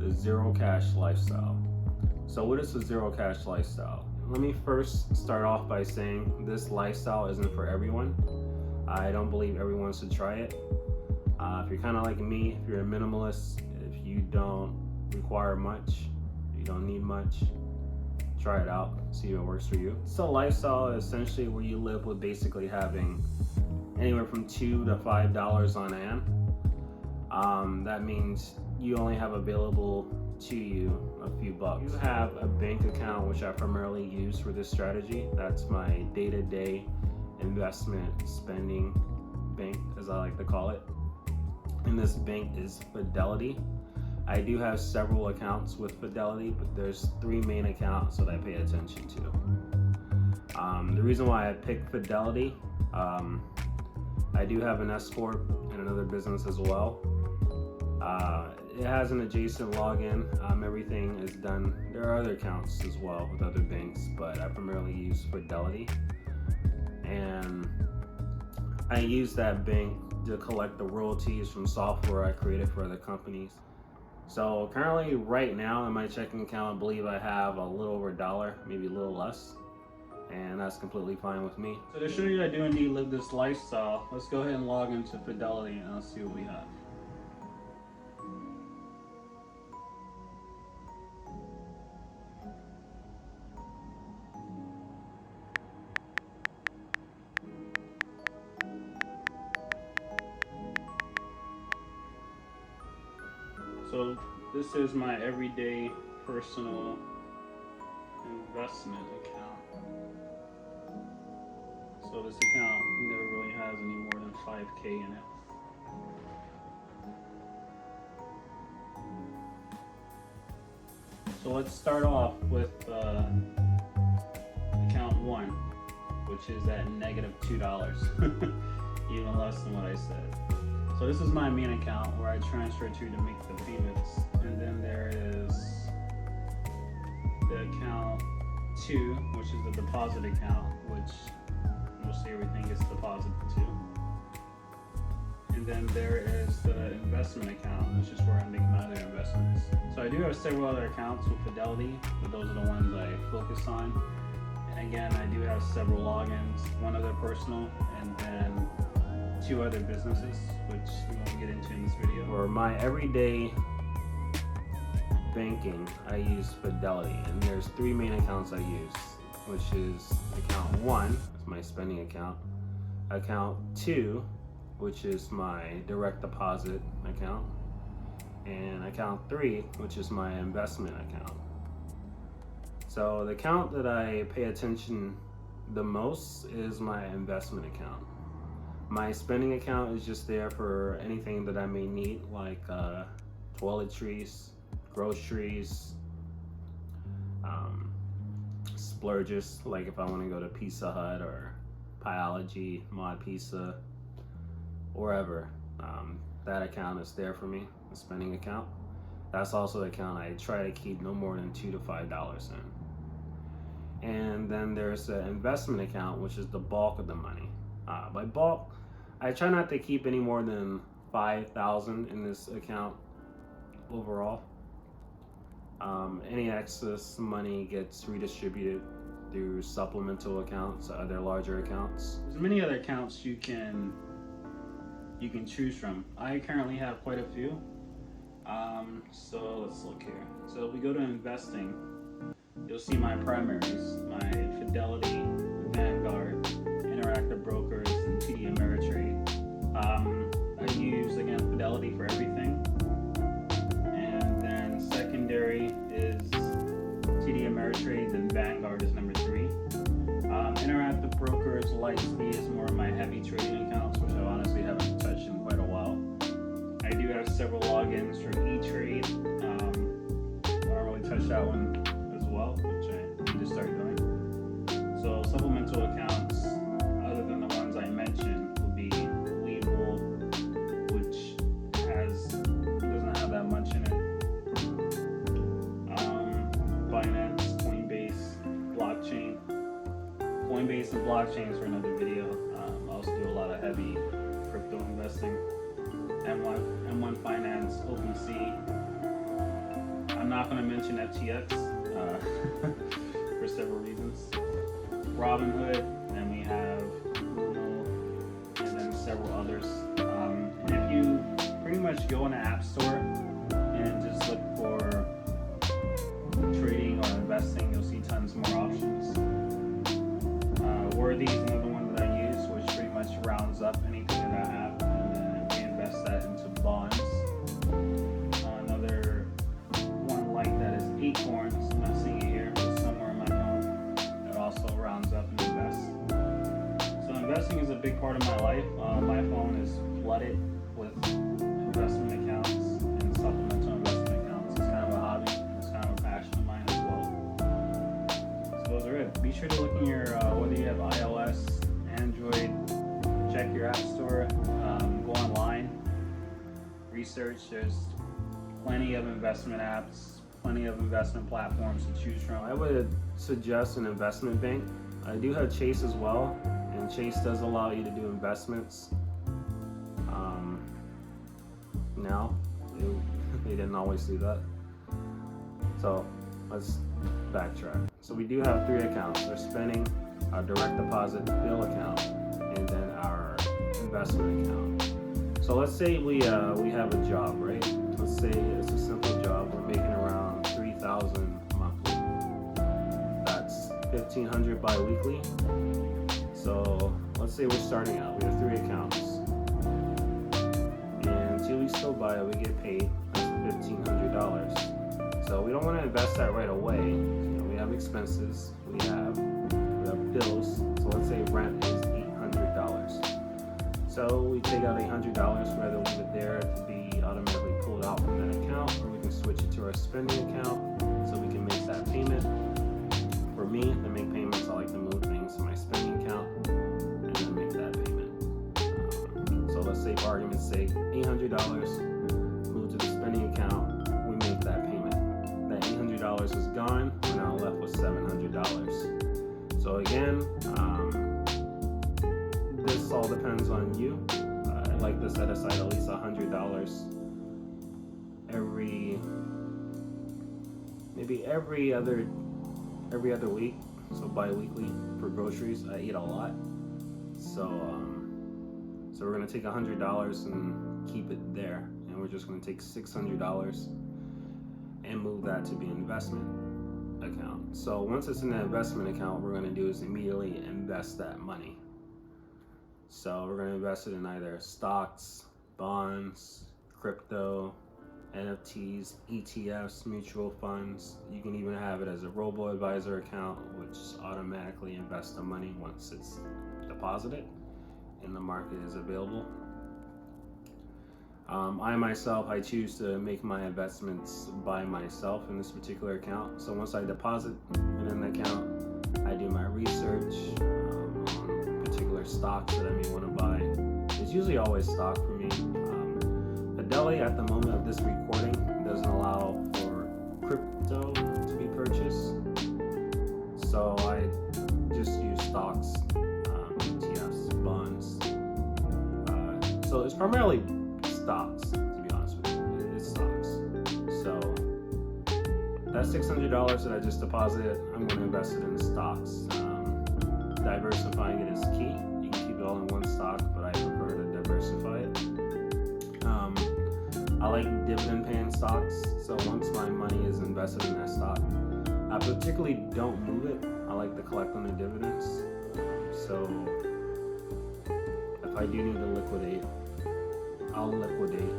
the zero cash lifestyle. So what is the zero cash lifestyle? Let me first start off by saying this lifestyle isn't for everyone. I don't believe everyone should try it. If you're kind of like me, if you're a minimalist, if you don't require much, you don't need much, try it out, see if it works for you. It's a lifestyle essentially where you live with basically having anywhere from $2 to $5 on hand. That means you only have available to you a few bucks. You have a bank account, which I primarily use for this strategy. That's my day-to-day investment spending bank, as I like to call it. And this bank is Fidelity. I do have several accounts with Fidelity, but there's 3 main accounts that I pay attention to. The reason why I picked Fidelity, I do have an S Corp and another business as well. It has an adjacent login. Everything is done. There are other accounts as well with other banks, but I primarily use Fidelity. And I use that bank to collect the royalties from software I created for other companies. So currently, right now in my checking account, I believe I have a little over $1, maybe a little less, and that's completely fine with me. So to show you I do indeed live this lifestyle, let's go ahead and log into Fidelity and let's see what we have. So this is my everyday personal investment account. So this account never really has any more than 5K in it. So let's start off with account 1, which is at -$2, even less than what I said. So this is my main account where I transfer to make the payments, and then there is the account 2, which is the deposit account, which mostly everything gets deposited to. And then there is the investment account, which is where I make my other investments. So I do have several other accounts with Fidelity, but those are the ones I focus on. And again, I do have several logins, one other personal, and then 2 other businesses, which we won't get into in this video. For my everyday banking, I use Fidelity, and there's 3 main accounts I use, which is account 1, is my spending account, account 2, which is my direct deposit account, and account 3, which is my investment account. So the account that I pay attention the most is my investment account. My spending account is just there for anything that I may need, like toiletries, groceries, splurges, like if I want to go to Pizza Hut or Pieology, Mod Pizza, wherever. That account is there for me, the spending account. That's also the account I try to keep no more than $2 to $5 in. And then there's the investment account, which is the bulk of the money. By bulk, I try not to keep any more than $5,000 in this account overall. Any excess money gets redistributed through supplemental accounts, other larger accounts. There's many other accounts you can choose from. I currently have quite a few. So let's look here. So if we go to investing, you'll see my primaries, my Fidelity, Vanguard, Interactive Brokers, and TD Ameritrade. I use, again, Fidelity for everything. And then secondary is TD Ameritrade, then Vanguard is number 3. Interactive Brokers, Lightspeed is more of my heavy trading accounts, which I honestly haven't touched in quite a while. I do have several logins for E-Trade. I don't really touch that one as well, which I need to start doing. So supplemental accounts, other than the ones I mentioned, would be Webull, which doesn't have that much in it. Binance, Coinbase, blockchain. Coinbase and blockchains for another video. I also do a lot of heavy crypto investing. M1 Finance, OpenSea, not going to mention FTX for several reasons. Robinhood, and we have Uno, and then several others. And if you pretty much go in the App Store and just look for trading or investing, you'll see tons more options. Worthy is another one that I use, which pretty much rounds up anything that I have, and then we invest that into bonds. Another one like that is Acorns. I'm not seeing it here, but somewhere in my account that also rounds up and invests. So investing is a big part of my life. My phone is flooded with investment accounts and supplemental investment accounts. It's kind of a hobby. It's kind of a passion of mine as well. So those are it. Be sure to look in your, whether you have iOS, Android, check your app store, go online, research. There's plenty of investment apps, plenty of investment platforms to choose from. I would suggest an investment bank. I do have Chase as well, and Chase does allow you to do investments. Now, they didn't always do that. So let's backtrack. So we do have 3 accounts: our spending, our direct deposit bill account, and then our investment account. So let's say we have a job, right? Let's say it's a simple job. We're making around $3,000 monthly. That's $1,500 bi-weekly. So let's say we're starting out. We have 3 accounts, and 2 weeks go by, we get paid. That's $1,500. So we don't want to invest that right away. We have expenses. We have bills. So let's say rent is $800. So we take out $800, rather leave it there to be automatically pulled out from that account, or we can switch it to our spending account so we can make that payment. For me, to make payments, I like to move things to my spending account and then make that payment. So let's say, for argument's sake, $800, move to the spending account, we make that payment. That $800 is gone, we're now left with $700. So again, this all depends on you. I like to set aside at least $100 every other week, so bi-weekly, for groceries. I eat a lot, so we're gonna take $100 and keep it there, and we're just gonna take $600 and move that to the investment account. So once it's in the investment account, what we're gonna do is immediately invest that money. So we're gonna invest it in either stocks, bonds, crypto, NFTs, ETFs, mutual funds. You can even have it as a robo-advisor account, which automatically invests the money once it's deposited and the market is available. I choose to make my investments by myself in this particular account. So once I deposit it in the account, I do my research on particular stocks that I may want to buy. It's usually always stock for me. Fidelity, at the moment of this recording, doesn't allow for crypto to be purchased, so I just use stocks, ETFs, bonds. So it's primarily stocks, to be honest with you. It's stocks. So that $600 that I just deposited, I'm going to invest it in stocks. Diversifying it is key. You can keep it all in one stock, but I prefer to diversify it. I like dividend paying stocks, so once my money is invested in that stock, I particularly don't move it. I like to collect on the dividends. So if I do need to liquidate, I'll liquidate.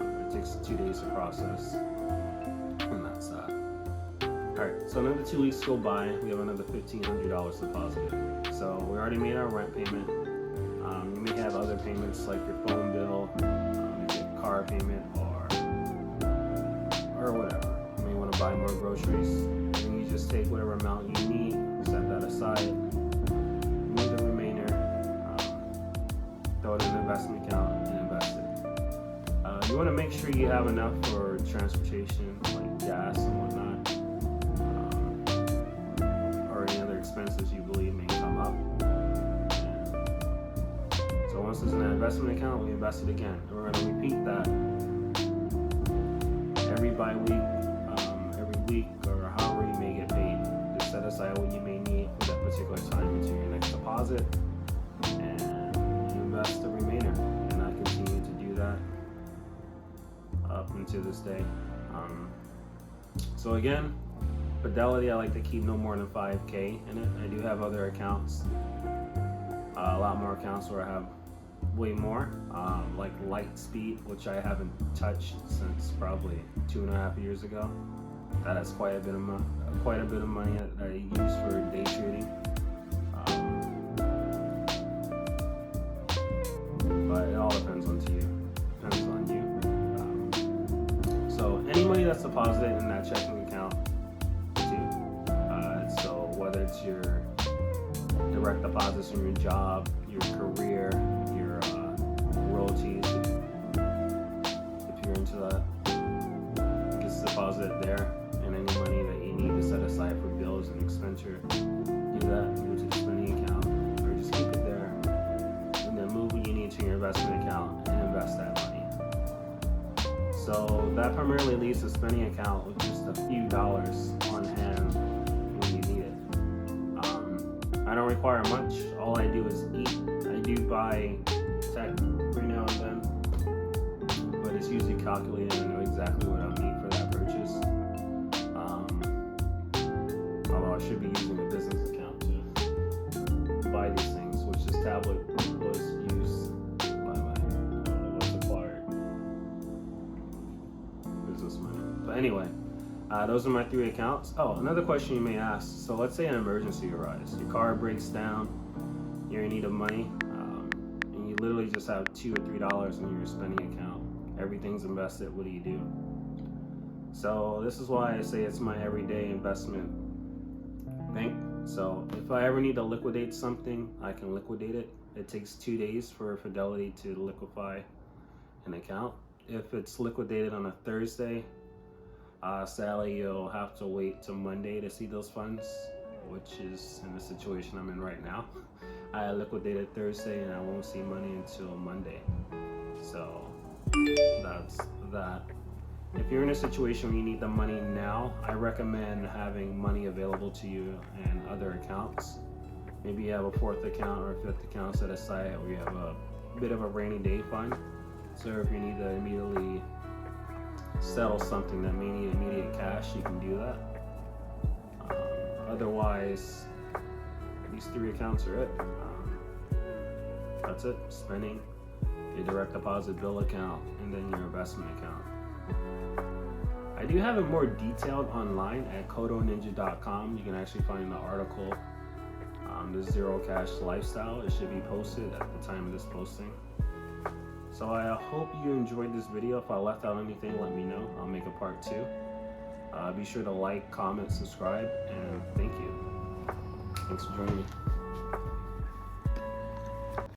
It takes 2 days to process, and that's that. Alright, so another 2 weeks go by, we have another $1,500 deposited. So we already made our rent payment. You may have other payments like your phone bill, your car payment, or whatever. You may want to buy more groceries, and you just take whatever amount you need, set that aside, move the remainder, throw it in the investment account, and invest it. You want to make sure you have enough for transportation, like gas and whatnot, or any other expenses you believe may come up. So once it's in an investment account, we invest it again. And we're going to repeat that every week or however you may get paid. Just set aside what you may need for that particular time into your next deposit, and you invest the remainder. And I continue to do that up until this day. So again, Fidelity, I like to keep no more than 5K in it. I do have other accounts, a lot more accounts where I have way more, like Lightspeed, which I haven't touched since probably 2.5 years ago. That has quite a bit of money that I use for day trading. But it all depends on you. So any money that's deposited in that checking account too. So whether it's your direct deposits from your job, your career, your royalties, if you're into that, it gets deposited there. And any money that you need to set aside for bills and expenditure, do that. Move to the spending account, or just keep it there. And then move what you need to your investment account and invest that money. So that primarily leaves the spending account with just a few dollars on hand when you need it. I don't require much. All I do is eat. I do buy tech every now and then, but it's usually calculated and I know exactly what I'll need for that purchase. Although I should be using a business account to buy these things, which this tablet was used by my was acquired business money. But anyway, those are my 3 accounts. Oh, another question you may ask. So let's say an emergency arises. Your car breaks down, you're in need of money, and you literally just have $2 or $3 in your spending account. Everything's invested. What do you do? So this is why I say it's my everyday investment bank. So if I ever need to liquidate something, I can liquidate it. It takes 2 days for Fidelity to liquefy an account. If it's liquidated on a Thursday, sadly you'll have to wait till Monday to see those funds, which is in the situation I'm in right now. I liquidated Thursday and I won't see money until Monday. So that's that. If you're in a situation where you need the money now, I recommend having money available to you in other accounts. Maybe you have a 4th account or a 5th account set aside where you have a bit of a rainy day fund. So if you need to immediately settle something that may need immediate cash, you can do that. Otherwise, these 3 accounts are it. That's it. Spending, your direct deposit bill account, and then your investment account. I do have it more detailed online at kodoninja.com. You can actually find the article, the Zero Cash Lifestyle. It should be posted at the time of this posting. So I hope you enjoyed this video. If I left out anything, let me know. I'll make a part 2. Be sure to like, comment, subscribe, and thank you. Thanks for joining me.